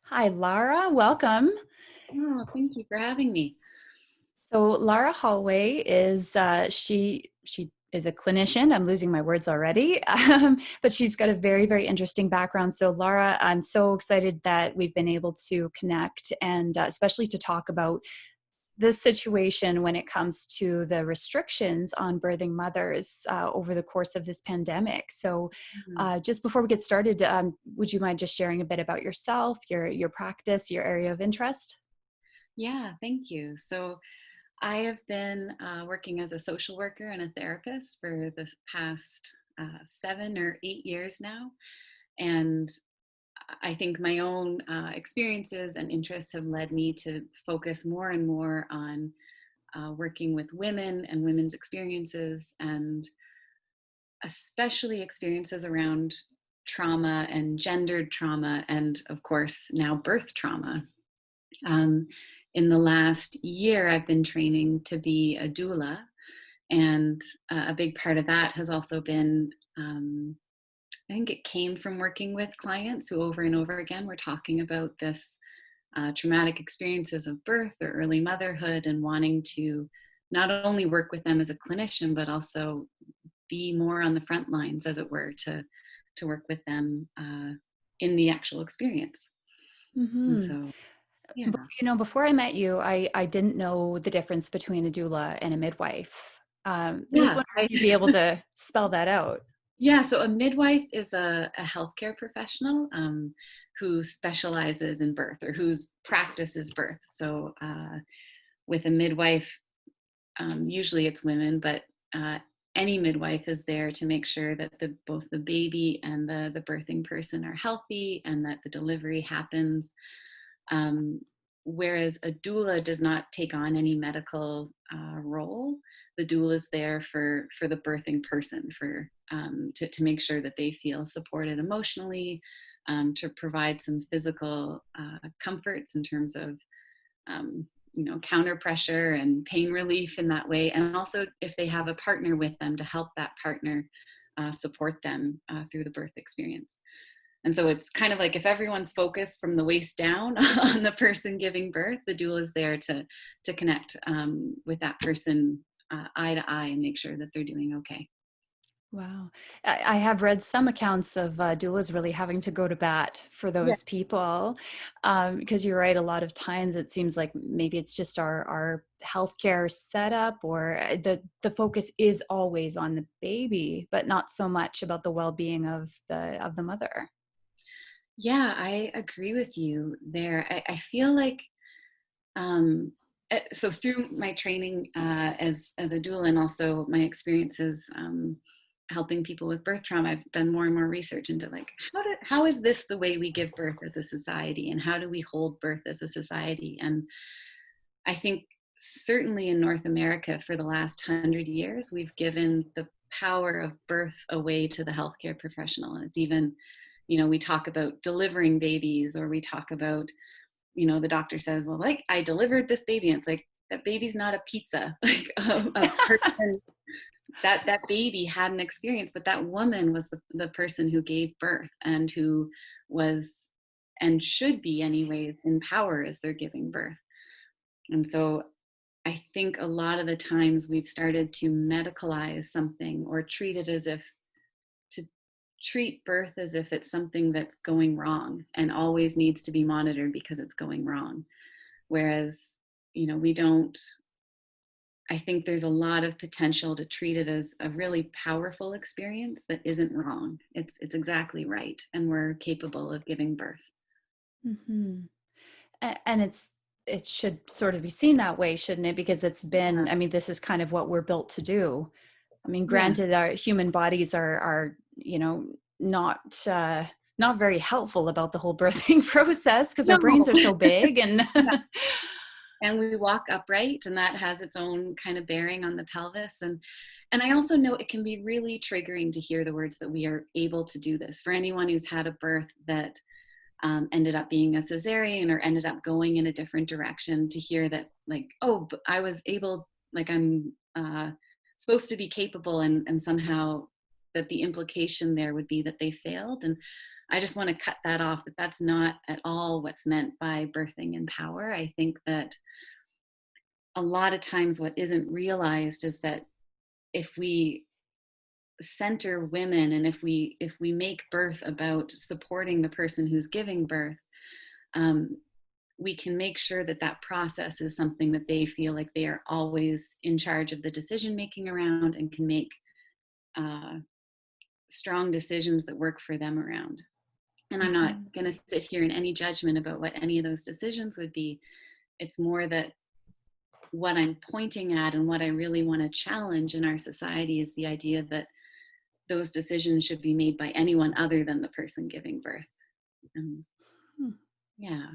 Hi, Lara. Welcome. Oh, thank you for having me. So, Lara Holloway is she is a clinician. I'm losing my words already, but she's got a very interesting background. So, Lara, I'm so excited that we've been able to connect, and especially to talk about this situation when it comes to the restrictions on birthing mothers over the course of this pandemic. So, Mhm. just before we get started, would you mind just sharing a bit about yourself, your practice, your area of interest? Yeah, thank you. So, I have been working as a social worker and a therapist for the past 7 or 8 years now. And I think my own experiences and interests have led me to focus more and more on working with women and women's experiences, and especially experiences around trauma and gendered trauma, and of course, now birth trauma. Um, in the last year, I've been training to be a doula, and a big part of that has also been, I think it came from working with clients who over and over again were talking about this traumatic experiences of birth or early motherhood, and wanting to not only work with them as a clinician, but also be more on the front lines, as it were, to work with them in the actual experience. And Hmm. so, yeah. Before I met you, I didn't know the difference between a doula and a midwife. Just Yeah, wondering if you'd be able to spell that out. yeah, so a midwife is a healthcare professional who specializes in birth, or whose practice is birth. So with a midwife, usually it's women, but uh, any midwife is there to make sure that both the baby and the birthing person are healthy, and that the delivery happens. Um, Whereas a doula does not take on any medical role. The doula is there for the birthing person, for to make sure that they feel supported emotionally, to provide some physical comforts in terms of counter pressure and pain relief in that way, and also if they have a partner with them, to help that partner support them through the birth experience. And so it's kind of like, if everyone's focused from the waist down on the person giving birth, the doula is there to connect with that person eye to eye, and make sure that they're doing okay. Wow. I have read some accounts of doulas really having to go to bat for Yeah. those people, because you're right. A lot of times it seems like maybe it's just our healthcare setup, or the focus is always on the baby, but not so much about the well-being of the mother. Yeah, I agree with you there. I feel like um, so through my training as a doula, and also my experiences helping people with birth trauma, I've done more and more research into, like, how is this the way we give birth as a society, and how do we hold birth as a society? And I think certainly in North America, for the last 100 years, we've given the power of birth away to the healthcare professional. And it's even, we talk about delivering babies, or we talk about, the doctor says, well, like, I delivered this baby. And it's like, that baby's not a pizza. Like a person, that baby had an experience, but that woman was the person who gave birth, and who was, and should be anyways, in power as they're giving birth. And so I think a lot of the times we've started to medicalize something, or treat it as if, to treat birth as if it's something that's going wrong and always needs to be monitored because it's going wrong. Whereas, we don't, I think there's a lot of potential to treat it as a really powerful experience that isn't wrong. It's exactly right. And we're capable of giving birth. Hmm. And it should sort of be seen that way, shouldn't it? Because it's been, I mean, this is kind of what we're built to do. I mean, Yes. granted, our human bodies are not not very helpful about the whole birthing process because our No. brains are so big and And we walk upright, and that has its own kind of bearing on the pelvis. And I also know it can be really triggering to hear the words that we are able to do this. For anyone who's had a birth that ended up being a cesarean, or ended up going in a different direction, to hear that, like, oh, but I was able, like, I'm supposed to be capable, and somehow that the implication there would be that they failed. And I just want to cut that off, that that's not at all what's meant by birthing in power. I think that a lot of times what isn't realized is that if we center women, and if we make birth about supporting the person who's giving birth, um, we can make sure that that process is something that they feel like they are always in charge of the decision making around, and can make uh, strong decisions that work for them around. And I'm not Mhm. going to sit here in any judgment about what any of those decisions would be. It's more that what I'm pointing at and what I really want to challenge in our society is the idea that those decisions should be made by anyone other than the person giving birth. And Hmm. yeah.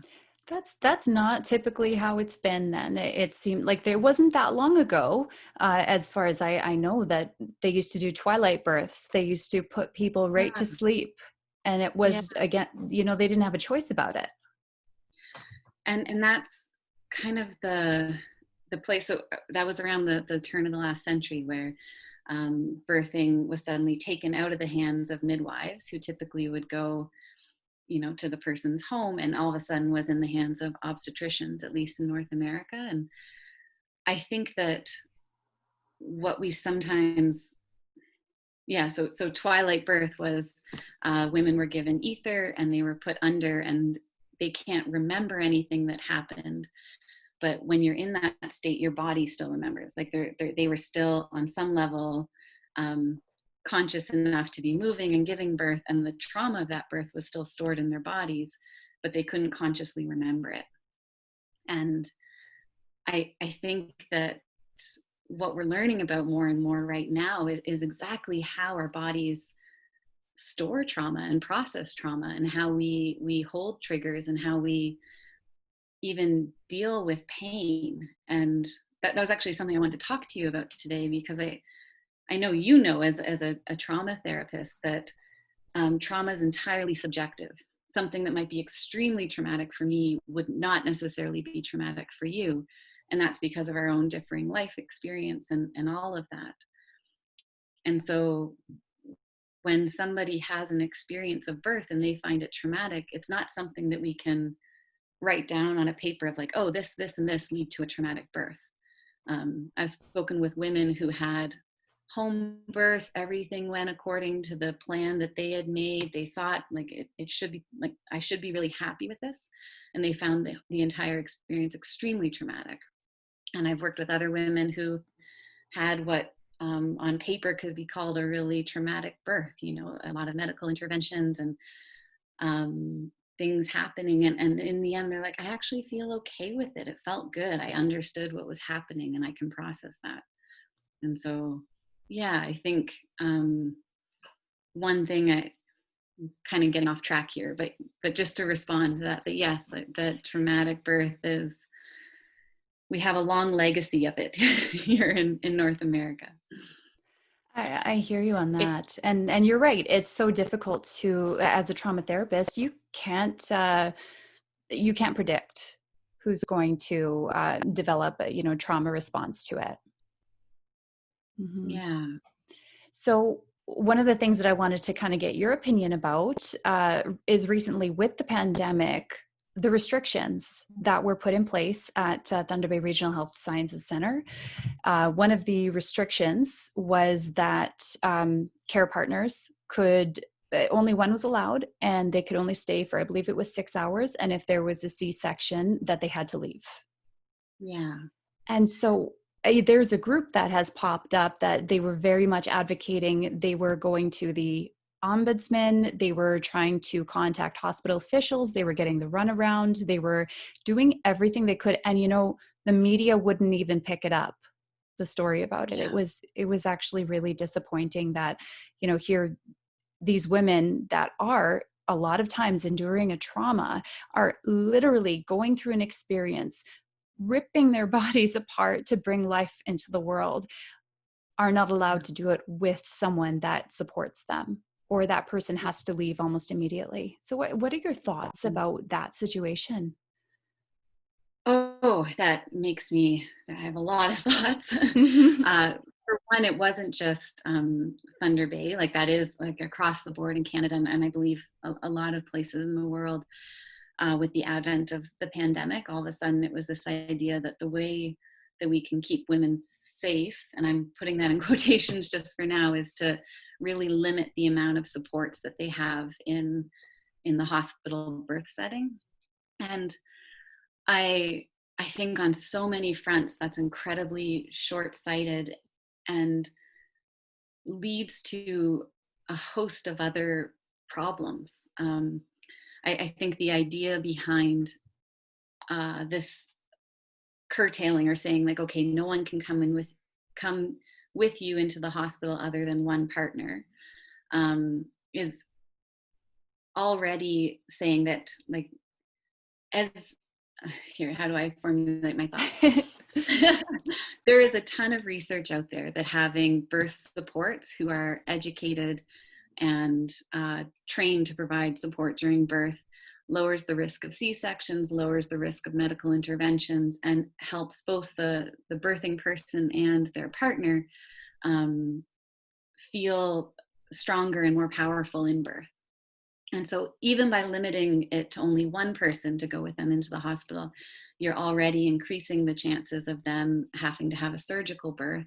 That's not typically how it's been then. It seemed like there wasn't that long ago, as far as I know, that they used to do twilight births. They used to put people right to Yeah. sleep. And it Yeah. was, again, they didn't have a choice about it. And that's kind of the place. So that was around the turn of the last century, where birthing was suddenly taken out of the hands of midwives, who typically would go, to the person's home, and all of a sudden was in the hands of obstetricians, at least in North America. And I think that what we sometimes, yeah, so twilight birth was, women were given ether and they were put under, and they can't remember anything that happened. But when you're in that state, your body still remembers. Like they were still on some level um, conscious enough to be moving and giving birth, and the trauma of that birth was still stored in their bodies, but they couldn't consciously remember it. And I think that what we're learning about more and more right now is exactly how our bodies store trauma and process trauma, and how we hold triggers, and how we even deal with pain. And that was actually something I wanted to talk to you about today, because I know, as a trauma therapist, that trauma is entirely subjective. Something that might be extremely traumatic for me would not necessarily be traumatic for you. And that's because of our own differing life experience, and all of that. And so when somebody has an experience of birth and they find it traumatic, it's not something that we can write down on a paper of like, oh, this, and this lead to a traumatic birth. I've spoken with women who had home births. Everything went according to the plan that they had made. They thought like it should be, like, I should be really happy with this. And they found the entire experience extremely traumatic. And I've worked with other women who had what on paper could be called a really traumatic birth, a lot of medical interventions and things happening. And in the end, they're like, I actually feel okay with it. It felt good. I understood what was happening and I can process that. And so, yeah, I think one thing, I kind of getting off track here, but just to respond to that yes, the traumatic birth is, we have a long legacy of it here in North America. I hear you on It, that. And you're right. It's so difficult to, as a trauma therapist, you can't predict who's going to develop a trauma response to it. Mhm. yeah, So one of the things that I wanted to kind of get your opinion about is recently with the pandemic, the restrictions that were put in place at Thunder Bay Regional Health Sciences Center. One of the restrictions was that care partners could, only one was allowed, and they could only stay for, I believe it was 6 hours. And if there was a C-section, that they had to leave. yeah, And so there's a group that has popped up that they were very much advocating. They were going to the ombudsman. They were trying to contact hospital officials. They were getting the runaround. They were doing everything they could. And, the media wouldn't even pick it up, the story about it. yeah, It was actually really disappointing that, here these women that are a lot of times enduring a trauma are literally going through an experience, ripping their bodies apart to bring life into the world, are not yeah. allowed to do it with someone that supports them, or that person has to leave almost immediately. So what are your thoughts about that situation? Oh, that makes me, I have a lot of thoughts. Mhm. for one, it wasn't just Thunder Bay. Like that is like across the board in Canada, and I believe a lot of places in the world. With the advent of the pandemic, all of a sudden it was this idea that the way that we can keep women safe, and I'm putting that in quotations just for now, is to really limit the amount of supports that they have in the hospital birth setting. And I I think on so many fronts that's incredibly short-sighted and leads to a host of other problems. I think the idea behind this curtailing or saying like, okay, no one can come with you into the hospital other than one partner, is already saying that like as here, how do I formulate my thoughts? There is a ton of research out there that having birth supports who are educated and trained to provide support during birth lowers the risk of C-sections, lowers the risk of medical interventions, and helps both the birthing person and their partner feel stronger and more powerful in birth. And so even by limiting it to only one person to go with them into the hospital, you're already increasing the chances of them having to have a surgical birth,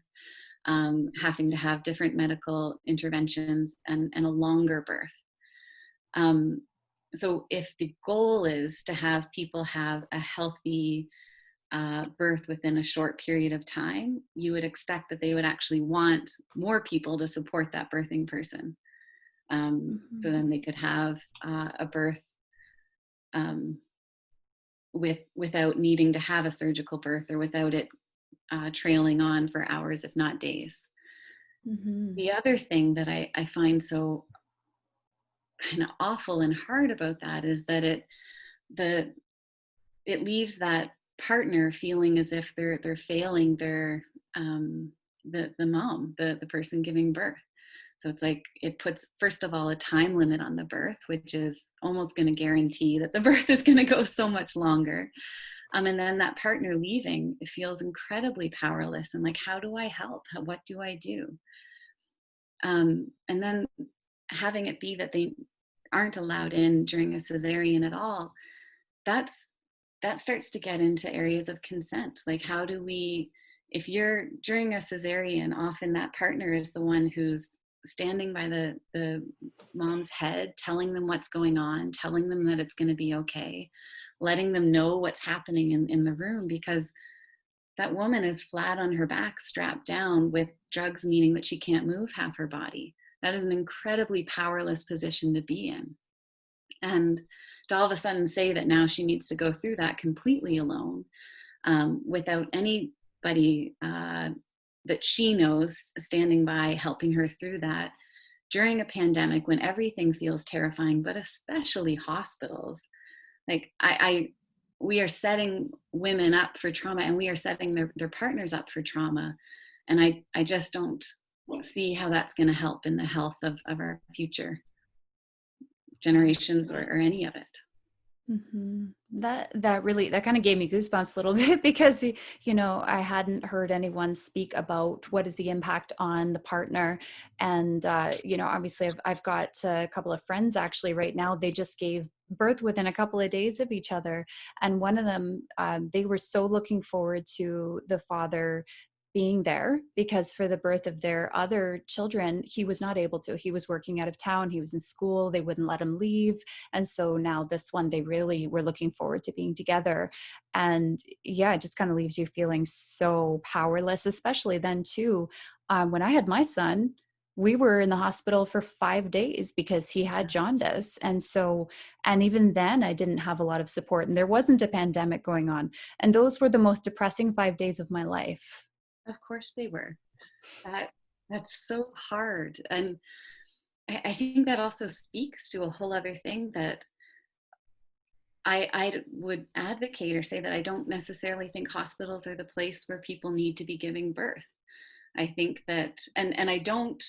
having to have different medical interventions, and a longer birth. So if the goal is to have people have a healthy birth within a short period of time, you would expect that they would actually want more people to support that birthing person. So then they could have a birth without needing to have a surgical birth or without it trailing on for hours, if not days. Mm-hmm. The other thing that I find so kind of awful and hard about that is that it leaves that partner feeling as if they're failing the mom, the person giving birth. So it's like it puts, first of all, a time limit on the birth, which is almost going to guarantee that the birth is going to go so much longer. And then that partner leaving, it feels incredibly powerless. And like, how do I help? What do I do? And then having it be that they aren't allowed in during a cesarean at all, that starts to get into areas of consent. Like, how do we, if you're during a cesarean, often that partner is the one who's standing by the mom's head, telling them what's going on, telling them that it's going to be okay, letting them know what's happening in the room, because that woman is flat on her back, strapped down with drugs, meaning that she can't move half her body. That is an incredibly powerless position to be in. And to all of a sudden say that now she needs to go through that completely alone, without anybody that she knows standing by helping her through that during a pandemic when everything feels terrifying, but especially hospitals. Like we are setting women up for trauma, and we are setting their partners up for trauma. And I just don't see how that's going to help in the health of our future generations or any of it. Mm-hmm. That really, that kind of gave me goosebumps a little bit because I hadn't heard anyone speak about what is the impact on the partner. And obviously I've got a couple of friends actually right now. They just gave birth within a couple of days of each other, and one of them, they were so looking forward to the father being there, because for the birth of their other children, he was not able to. He was working out of town, he was in school, they wouldn't let him leave. And so now this one, they really were looking forward to being together. And yeah, it just kind of leaves you feeling so powerless, especially then too. When I had my son, we were in the hospital for 5 days because he had jaundice. And so, and even then I didn't have a lot of support, and there wasn't a pandemic going on. And those were the most depressing 5 days of my life. Of course they were. That's so hard. And I think that also speaks to a whole other thing that I would advocate or say, that I don't necessarily think hospitals are the place where people need to be giving birth. I think that, and I don't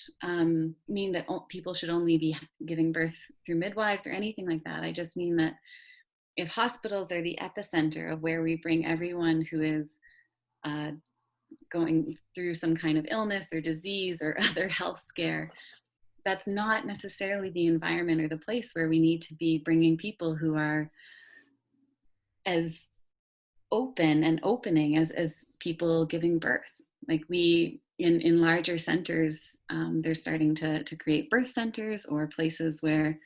mean that people should only be giving birth through midwives or anything like that. I just mean that if hospitals are the epicenter of where we bring everyone who is going through some kind of illness or disease or other health scare, that's not necessarily the environment or the place where we need to be bringing people who are as open and opening as people giving birth. Like we, in larger centers, they're starting to create birth centers or places where,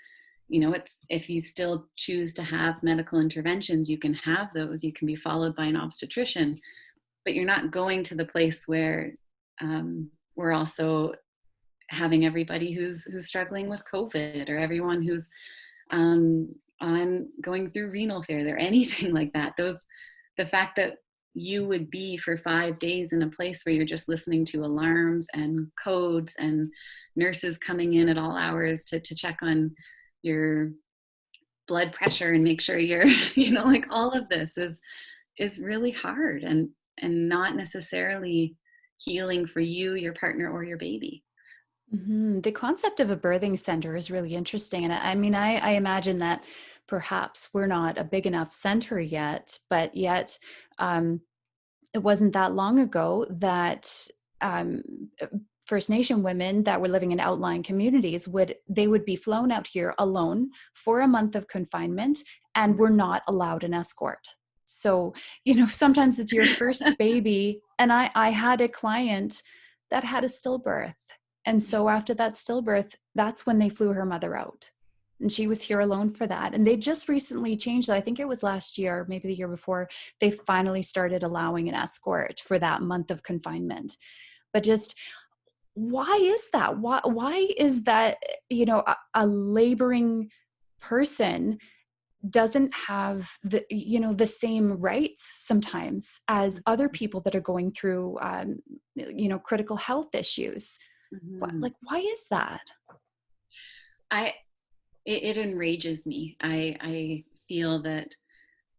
you know, it's, if you still choose to have medical interventions, you can have those, you can be followed by an obstetrician, but you're not going to the place where we're also having everybody who's struggling with COVID, or everyone who's on going through renal failure or anything like that. The fact that you would be for 5 days in a place where you're just listening to alarms and codes and nurses coming in at all hours to check on your blood pressure and make sure you're, you know, like all of this is really hard and not necessarily healing for you, your partner, or your baby. Mm-hmm. The concept of a birthing center is really interesting. And I mean, I imagine that perhaps we're not a big enough center yet, but yet it wasn't that long ago that um, First Nation women that were living in outlying communities would be flown out here alone for a month of confinement and were not allowed an escort. So, you know, sometimes it's your first baby. And I had a client that had a stillbirth. And so after that stillbirth, that's when they flew her mother out. And she was here alone for that. And they just recently changed that. I think it was last year, maybe the year before, they finally started allowing an escort for that month of confinement. But just why is that? Why is that, you know, a laboring person doesn't have the, you know, the same rights sometimes as other people that are going through, you know, critical health issues? Mm-hmm. Like, why is that? It enrages me. I feel that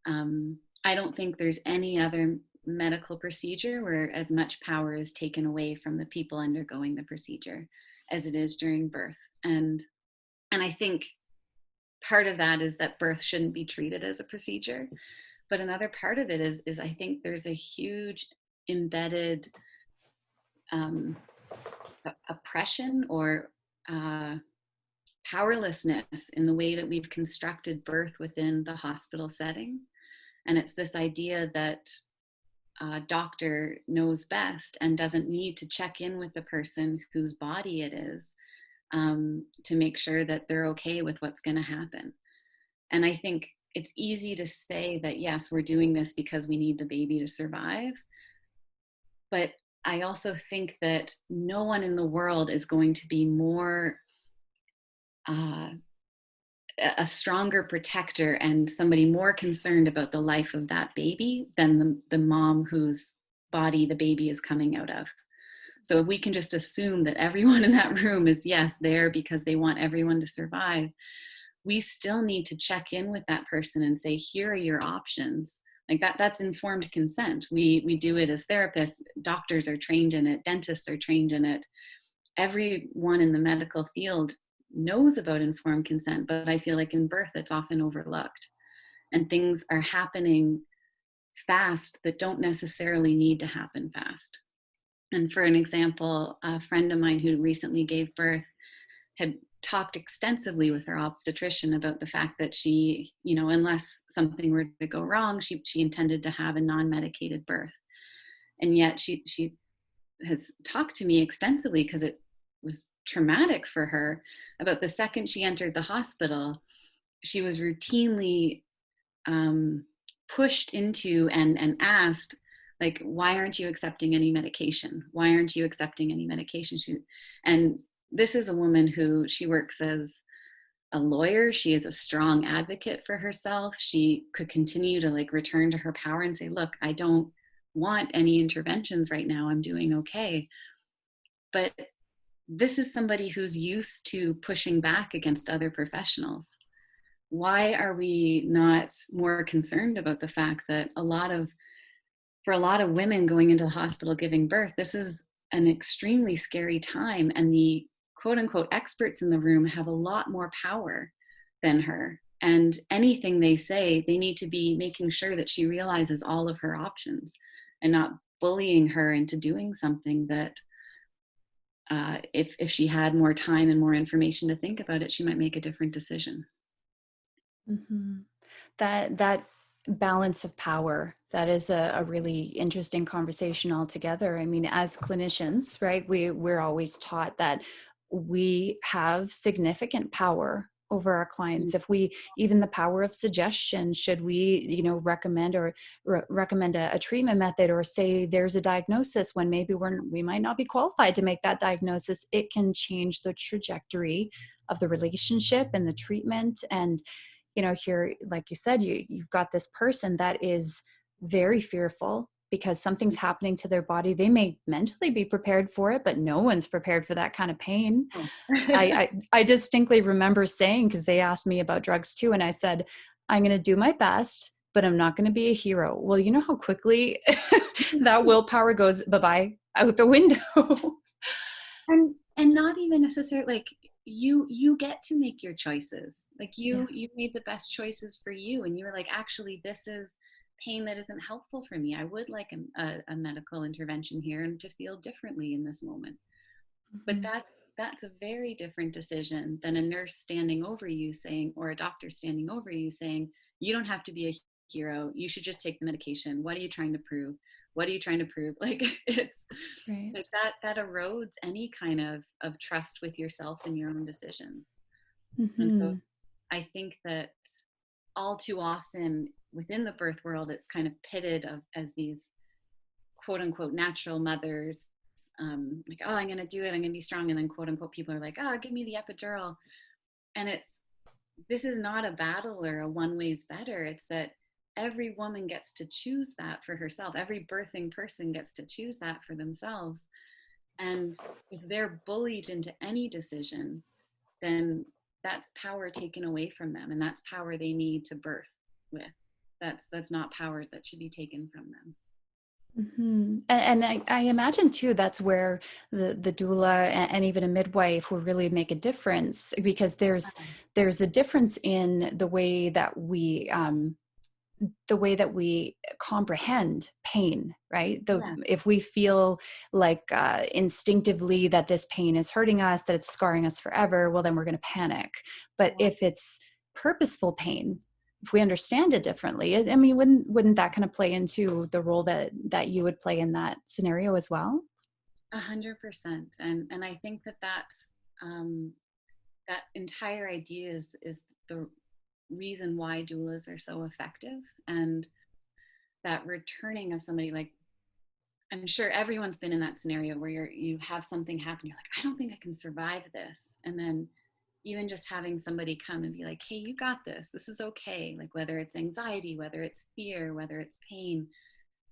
I don't think there's any other medical procedure where as much power is taken away from the people undergoing the procedure as it is during birth. And I think part of that is that birth shouldn't be treated as a procedure. But another part of it is I think there's a huge embedded oppression or powerlessness in the way that we've constructed birth within the hospital setting. And it's this idea that a doctor knows best and doesn't need to check in with the person whose body it is to make sure that they're okay with what's going to happen. And I think it's easy to say that, yes, we're doing this because we need the baby to survive. But I also think that no one in the world is going to be more a stronger protector and somebody more concerned about the life of that baby than the mom whose body the baby is coming out of. So if we can just assume that everyone in that room is, yes, there because they want everyone to survive, we still need to check in with that person and say, here are your options. Like that's informed consent. We do it as therapists. Doctors are trained in it. Dentists are trained in it. Everyone in the medical field knows about informed consent, but I feel like in birth it's often overlooked. And things are happening fast that don't necessarily need to happen fast. And for an example, a friend of mine who recently gave birth had talked extensively with her obstetrician about the fact that she, you know, unless something were to go wrong, she intended to have a non-medicated birth. And yet she has talked to me extensively because it was traumatic for her about the second she entered the hospital, she was routinely pushed into and asked, like, why aren't you accepting any medication? Why aren't you accepting any medication? And this is a woman who, she works as a lawyer. She is a strong advocate for herself. She could continue to like return to her power and say, look, I don't want any interventions right now. I'm doing okay. But this is somebody who's used to pushing back against other professionals. Why are we not more concerned about the fact that for a lot of women going into the hospital giving birth, this is an extremely scary time, and the quote unquote experts in the room have a lot more power than her. And anything they say, they need to be making sure that she realizes all of her options and not bullying her into doing something that if she had more time and more information to think about it, she might make a different decision. Mhm. That balance of power, that is a really interesting conversation altogether. I mean, as clinicians, right, we're always taught that we have significant power over our clients. If we, even the power of suggestion, should we, recommend or recommend a treatment method, or say there's a diagnosis when maybe we might not be qualified to make that diagnosis, it can change the trajectory of the relationship and the treatment. And here, like you said, you've got this person that is very fearful because something's happening to their body. They may mentally be prepared for it, but no one's prepared for that kind of pain. Oh. I distinctly remember saying, because they asked me about drugs too, and I said, I'm going to do my best, but I'm not going to be a hero. Well, you know how quickly that willpower goes bye-bye out the window. And not even necessarily, like, you get to make your choices. Like, Yeah. you made the best choices for you, and you were like, actually, this is pain that isn't helpful for me. I would like a medical intervention here and to feel differently in this moment. But Mhm. that's a very different decision than a nurse standing over you saying, or a doctor standing over you saying, you don't have to be a hero, you should just take the medication. What are you trying to prove? What are you trying to prove? Like, it's Right. like that erodes any kind of trust with yourself and your own decisions. And so Hmm. I think that all too often within the birth world, it's kind of pitted as these quote unquote natural mothers, like, oh, I'm going to do it, I'm going to be strong. And then quote unquote people are like, oh, give me the epidural. And this is not a battle or a one way's better. It's that every woman gets to choose that for herself. Every birthing person gets to choose that for themselves. And if they're bullied into any decision, then that's power taken away from them. And that's power they need to birth with. That's not power that should be taken from them. And I imagine too, that's where the doula and even a midwife will really make a difference, because there's a difference in the way that we comprehend pain, right? Yeah. If we feel like instinctively that this pain is hurting us, that it's scarring us forever, well, then we're going to panic. But if it's purposeful pain, if we understand it differently, I mean, wouldn't that kind of play into the role that you would play in that scenario as well? 100%. And I think that's um, that entire idea is the reason why doulas are so effective. And that returning of somebody, like, I'm sure everyone's been in that scenario where you have something happen, you're like, I don't think I can survive this. And then even just having somebody come and be like, hey, you got this is okay. Like, whether it's anxiety, whether it's fear, whether it's pain,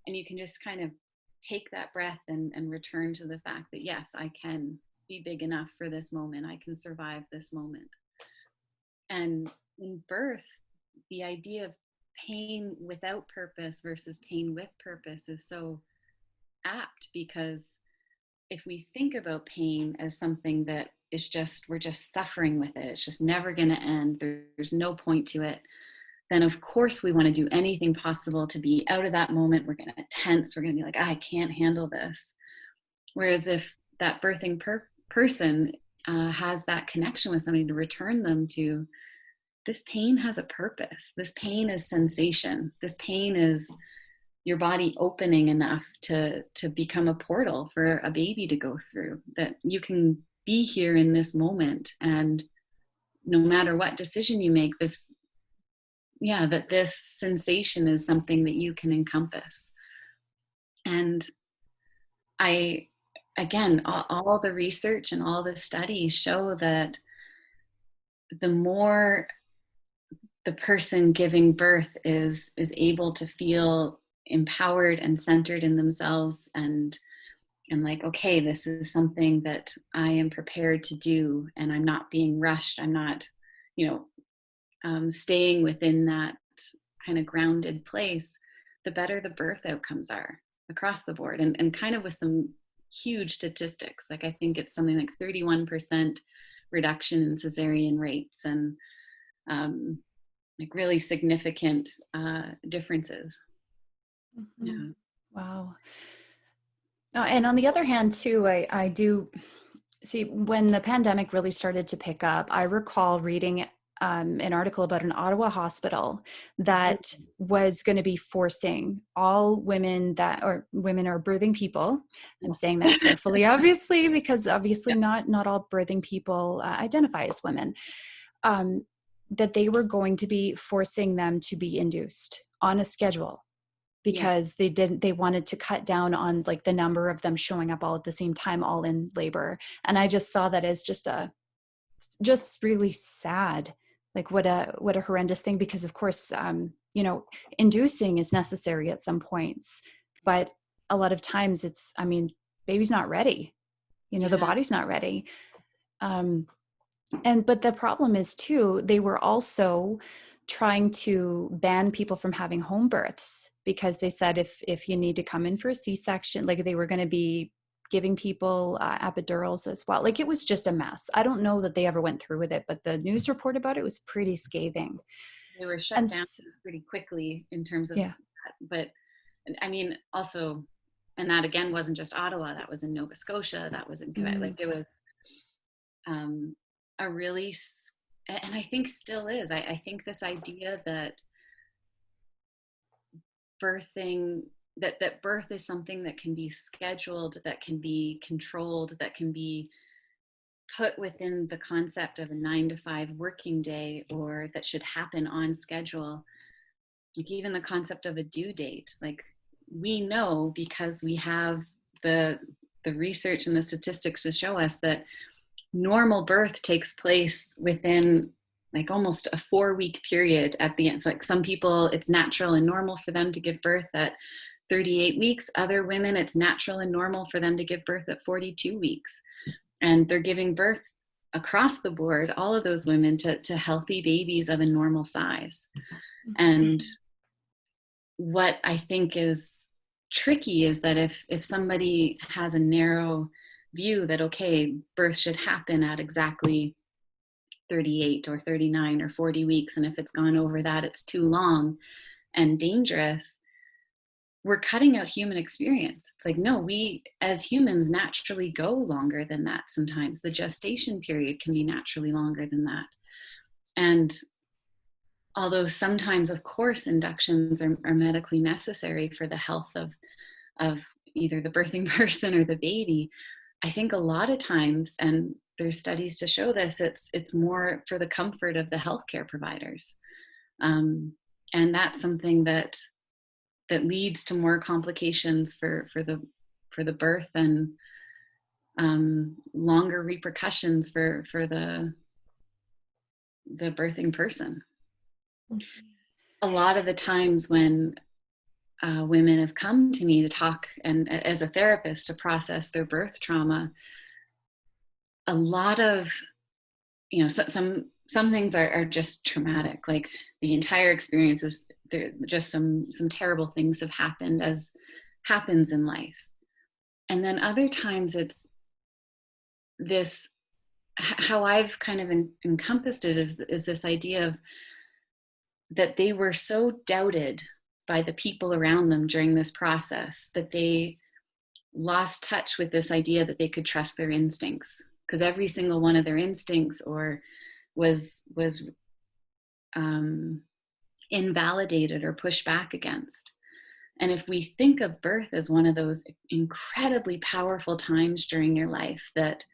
and you can just kind of take that breath and return to the fact that, yes, I can be big enough for this moment, I can survive this moment. And in birth, the idea of pain without purpose versus pain with purpose is so apt, because if we think about pain as something that is just, we're just suffering with it, it's just never going to end, there's no point to it, then of course we want to do anything possible to be out of that moment. We're going to tense, we're going to be like, I can't handle this. Whereas if that birthing person has that connection with somebody to return them to, this pain has a purpose, this pain is sensation, this pain is your body opening enough to become a portal for a baby to go through, that you can be here in this moment, and no matter what decision you make, that this sensation is something that you can encompass. And I again, all the research and all the studies show that the more the person giving birth is able to feel empowered and centered in themselves, and like, okay, this is something that I am prepared to do, and I'm not being rushed, I'm not, you know, staying within that kind of grounded place, the better the birth outcomes are across the board. And kind of with some huge statistics, like I think it's something like 31% reduction in cesarean rates, and um, like really significant differences. Mhm. Yeah. Wow. And on the other hand, too, I do see when the pandemic really started to pick up, I recall reading an article about an Ottawa hospital that was going to be forcing all women or birthing people. I'm Yes. saying that carefully, obviously, because obviously Yeah. not all birthing people identify as women. That they were going to be forcing them to be induced on a schedule Yeah. because they wanted to cut down on like the number of them showing up all at the same time, all in labor. And I just saw that as just really sad. Like what a horrendous thing, because of course, inducing is necessary at some points, but a lot of times baby's not ready, the Yeah. body's not ready. But the problem is too, they were also trying to ban people from having home births, because they said if you need to come in for a C-section, like they were going to be giving people epidurals as well. Like it was just a mess. I don't know that they ever went through with it, but the news report about it was pretty scathing. They were And shut down pretty quickly in terms of yeah. that. But I mean, also, and that again wasn't just Ottawa, that was in Nova Scotia, that was in Quebec. Like Mm. it was um, a really, and I think still is, I think this idea that birthing, that birth is something that can be scheduled, that can be controlled, that can be put within the concept of a 9 to 5 working day, or that should happen on schedule. Like even the concept of a due date, like we know because we have the research and the statistics to show us that normal birth takes place within like almost a 4-week period at the end. So like some people, it's natural and normal for them to give birth at 38 weeks. Other women, it's natural and normal for them to give birth at 42 weeks. And they're giving birth across the board, all of those women, to healthy babies of a normal size. And what I think is tricky is that if somebody has a narrow view that, okay, birth should happen at exactly 38 or 39 or 40 weeks, and if it's gone over that, it's too long and dangerous, we're cutting out human experience. It's like, no, we as humans naturally go longer than that. Sometimes the gestation period can be naturally longer than that. And although sometimes, of course, inductions are medically necessary for the health of either the birthing person or the baby, I think a lot of times, and there's studies to show this, it's more for the comfort of the healthcare providers. And that's something that leads to more complications for the birth, and longer repercussions for the birthing person. A lot of the times when women have come to me to talk, and as a therapist, to process their birth trauma, a lot of, some things are just traumatic. Like the entire experience is there, just some terrible things have happened, as happens in life. And then other times it's this, how I've kind of encompassed it is this idea of that they were so doubted by the people around them during this process that they lost touch with this idea that they could trust their instincts, because every single one of their instincts was invalidated or pushed back against. And if we think of birth as one of those incredibly powerful times during your life, that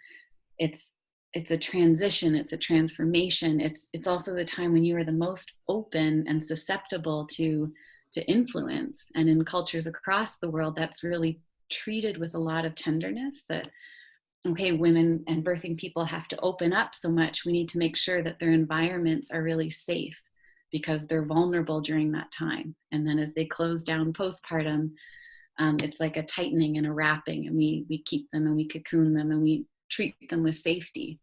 it's a transition, it's a transformation, it's also the time when you are the most open and susceptible to influence. And in cultures across the world, that's really treated with a lot of tenderness, that okay, women and birthing people have to open up so much, we need to make sure that their environments are really safe, because they're vulnerable during that time. And then as they close down postpartum, it's like a tightening and a wrapping, and we keep them and we cocoon them and we treat them with safety.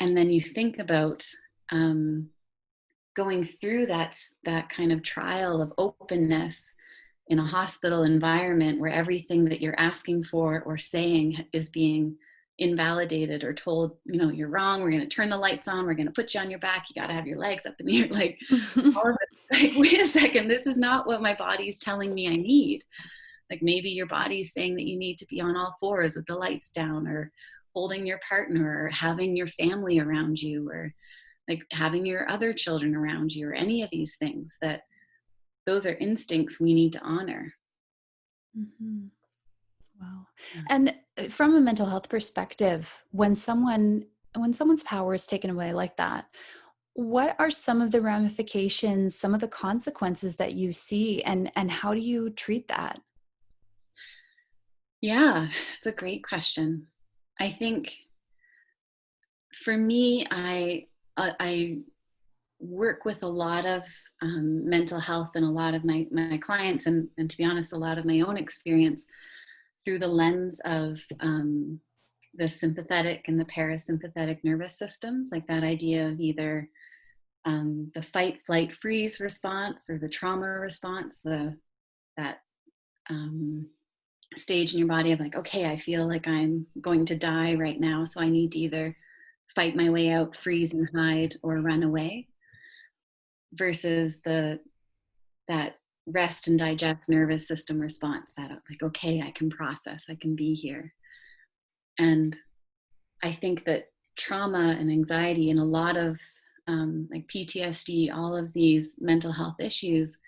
And then you think about going through that kind of trial of openness in a hospital environment where everything that you're asking for or saying is being invalidated or told, you're wrong, we're going to turn the lights on, we're going to put you on your back, you got to have your legs up in the air, like all of it. Like, wait a second, this is not what my body's telling me I need. Like maybe your body's saying that you need to be on all fours with the lights down, or holding your partner, or having your family around you, or like having your other children around you, or any of these things. That those are instincts we need to honor. Mm-hmm. Wow. Yeah. And from a mental health perspective, when someone's power is taken away like that, what are some of the ramifications, some of the consequences that you see, and how do you treat that? Yeah, it's a great question. I think for me, I work with a lot of mental health and a lot of my clients, and to be honest, a lot of my own experience through the lens of the sympathetic and the parasympathetic nervous systems, like that idea of either the fight, flight, freeze response or the trauma response, that um, stage in your body of like, okay, I feel like I'm going to die right now, so I need to either fight my way out, freeze and hide, or run away, versus that rest and digest nervous system response, that like, okay, I can process, I can be here. And I think that trauma and anxiety and a lot of like PTSD, all of these mental health issues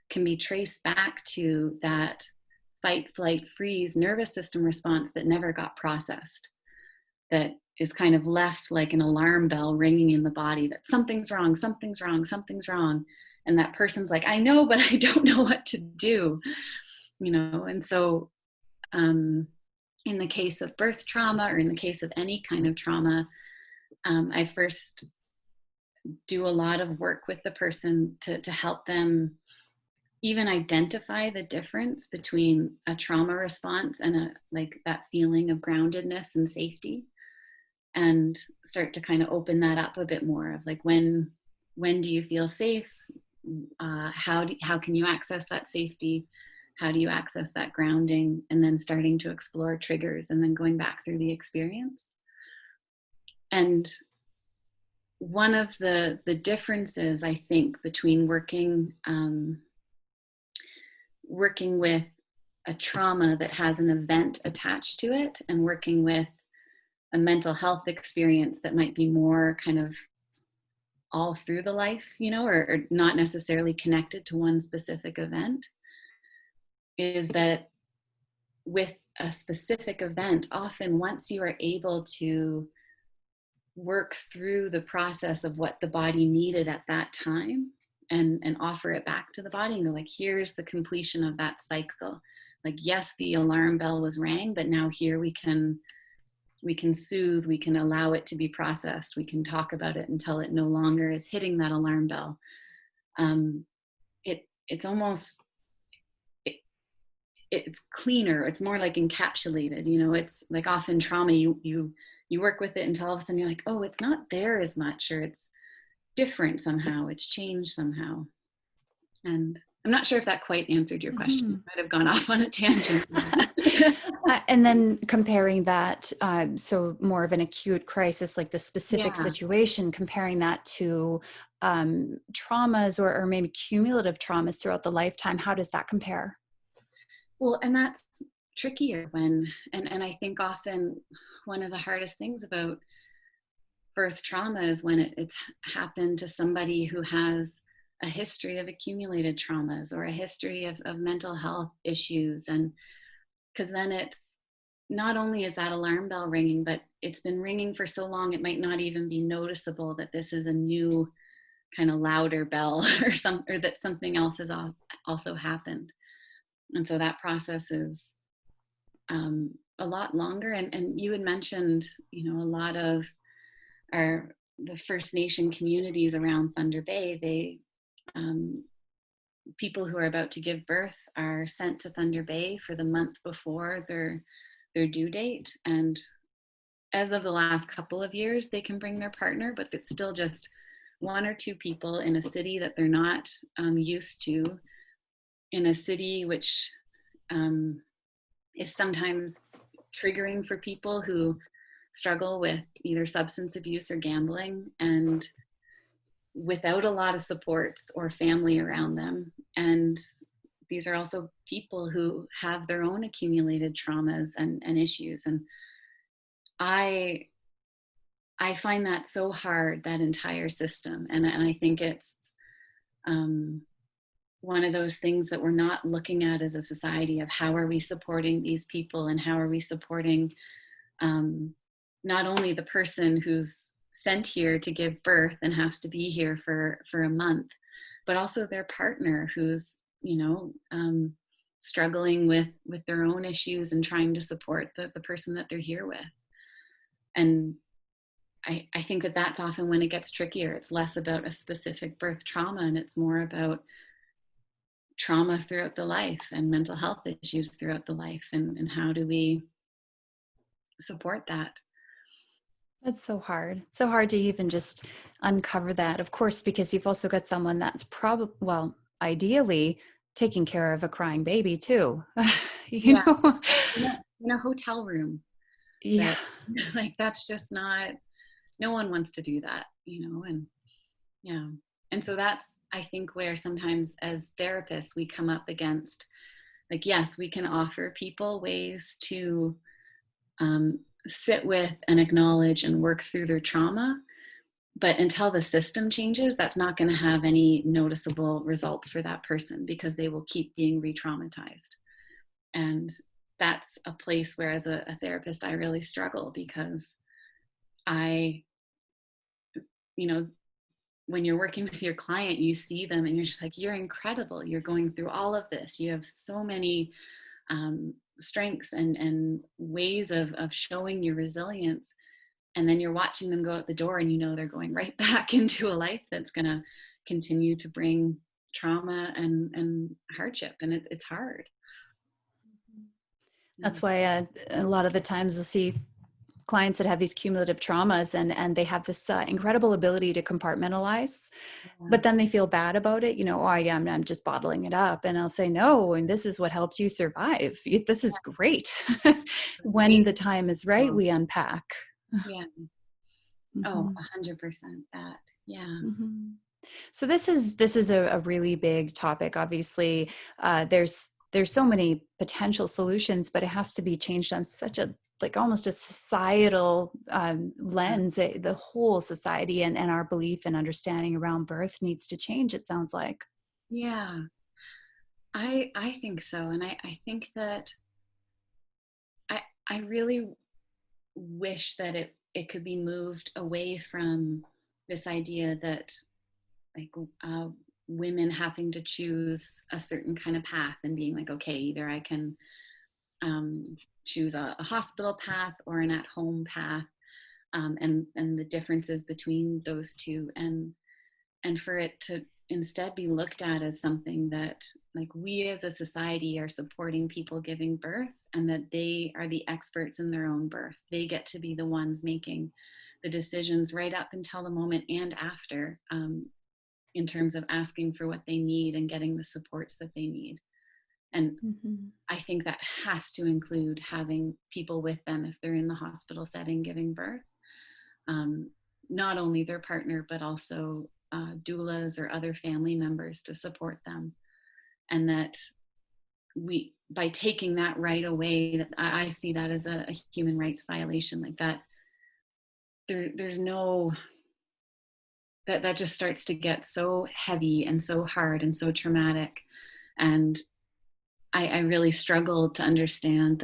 can be traced back to that fight, flight, freeze nervous system response that never got processed, that is kind of left like an alarm bell ringing in the body that something's wrong, something's wrong, something's wrong. And that person's like, I know, but I don't know what to do, you know? And so in the case of birth trauma, or in the case of any kind of trauma, I first do a lot of work with the person to help them even identify the difference between a trauma response and a like that feeling of groundedness and safety, and start to kind of open that up a bit more of like, when do you feel safe, how can you access that safety, how do you access that grounding, and then starting to explore triggers and then going back through the experience. And one of the differences, I think, between working with a trauma that has an event attached to it and working with a mental health experience that might be more kind of all through the life, you know, or not necessarily connected to one specific event, is that with a specific event, often once you are able to work through the process of what the body needed at that time, and offer it back to the body and go like, here's the completion of that cycle. Like, yes, the alarm bell was rang, but now here we can soothe, we can allow it to be processed, we can talk about it until it no longer is hitting that alarm bell. It's almost, it's cleaner, it's more like encapsulated, you know. It's like often trauma, you work with it until all of a sudden you're like, oh, it's not there as much, or it's different somehow, it's changed somehow. And I'm not sure if that quite answered your question. Mm-hmm. I might have gone off on a tangent. And then comparing that, so more of an acute crisis, like the specific Yeah. situation, comparing that to traumas, or maybe cumulative traumas throughout the lifetime, how does that compare? Well, and that's trickier when, and I think often one of the hardest things about birth trauma is when it's happened to somebody who has a history of accumulated traumas or a history of mental health issues. And because then it's not only is that alarm bell ringing, but it's been ringing for so long, it might not even be noticeable that this is a new kind of louder bell, or that something else has also happened. And so that process is a lot longer. And you had mentioned, you know, a lot of the First Nation communities around Thunder Bay, people who are about to give birth are sent to Thunder Bay for the month before their due date. And as of the last couple of years, they can bring their partner, but it's still just one or two people in a city that they're not used to, in a city which is sometimes triggering for people who struggle with either substance abuse or gambling, and without a lot of supports or family around them. And these are also people who have their own accumulated traumas and issues. And I I find that so hard, that entire system. And I think it's um, one of those things that we're not looking at as a society of how are we supporting these people and how are we supporting um, not only the person who's sent here to give birth and has to be here for a month, but also their partner who's, struggling with their own issues and trying to support the person that they're here with. And I think that that's often when it gets trickier. It's less about a specific birth trauma and it's more about trauma throughout the life and mental health issues throughout the life, and how do we support that. That's so hard. So hard to even just uncover that, of course, because you've also got someone that's probably, well, ideally taking care of a crying baby too. you Yeah, know? in a hotel room, Yeah. that like that's just not, no one wants to do that, and yeah. And so that's, I think, where sometimes as therapists we come up against, like, yes, we can offer people ways to sit with and acknowledge and work through their trauma. But until the system changes, that's not going to have any noticeable results for that person because they will keep being re traumatized. And that's a place where, as a therapist, I really struggle because I, you know, when you're working with your client, you see them and you're just like, you're incredible. You're going through all of this. You have so many strengths and ways of showing your resilience. And then you're watching them go out the door and they're going right back into a life that's going to continue to bring trauma and hardship. And it's hard. That's why a lot of the times you'll see clients that have these cumulative traumas and they have this incredible ability to compartmentalize, Yeah. but then they feel bad about it. Oh, yeah, I'm just bottling it up. And I'll say, no, and this is what helped you survive. This is great. When the time is right, we unpack. Yeah. Oh, Mhm. 100% that. Yeah. Mhm. So this is a really big topic. Obviously, there's so many potential solutions, but it has to be changed on such a, like, almost a societal lens. The whole society and our belief and understanding around birth needs to change, it sounds like. Yeah. I think so. And I think that I I really wish that it could be moved away from this idea that, like, women having to choose a certain kind of path and being like, okay, either I can choose a hospital path or an at-home path, and the differences between those two, and for it to instead be looked at as something that, like, we as a society are supporting people giving birth and that they are the experts in their own birth. They get to be the ones making the decisions right up until the moment and after, in terms of asking for what they need and getting the supports that they need. And Mhm. I think that has to include having people with them if they're in the hospital setting giving birth, um, not only their partner, but also doulas or other family members to support them. And that we, by taking that right away, that I see that as a human rights violation. Like that, there's no, that just starts to get so heavy and so hard and so traumatic. And I really struggle to understand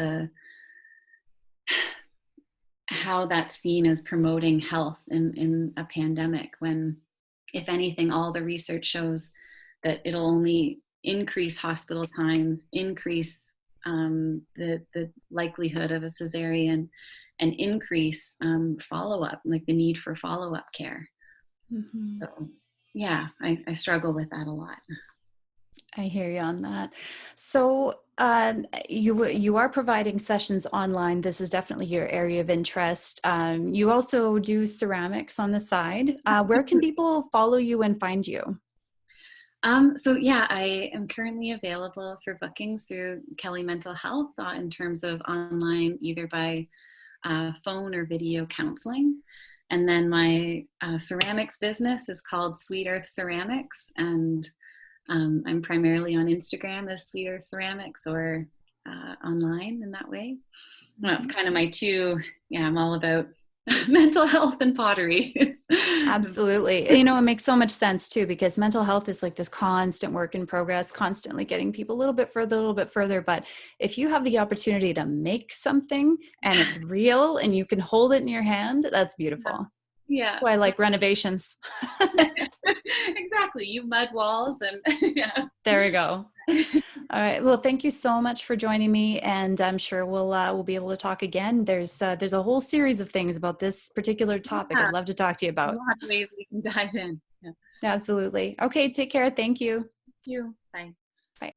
how that's seen as promoting health in a pandemic, when, if anything, all the research shows that it'll only increase hospital times, increase the likelihood of a cesarean, and increase follow-up, like the need for follow-up care. Mhm. So yeah, I struggle with that a lot. I hear you on that. So you are providing sessions online. This is definitely your area of interest. You also do ceramics on the side. Where can people follow you and find you? So yeah, I am currently available for bookings through Kelly Mental Health, in terms of online, either by phone or video counseling. And then my ceramics business is called Sweet Earth Ceramics, and I'm primarily on Instagram as Sweeter Ceramics, or online in that way. And that's kind of my two. Yeah, I'm all about mental health and pottery. Absolutely. You know, it makes so much sense too, because mental health is like this constant work in progress, constantly getting people a little bit further, a little bit further. But if you have the opportunity to make something and it's real and you can hold it in your hand, that's beautiful. Yeah. That's why I like renovations. Exactly. You mud walls and yeah. There we go. All right. Well, thank you so much for joining me, and I'm sure we'll be able to talk again. There's a whole series of things about this particular topic Yeah. I'd love to talk to you A about. lot of ways we can dive in. Yeah. Absolutely. Okay. Take care. Thank you. Thank you. Bye. Bye.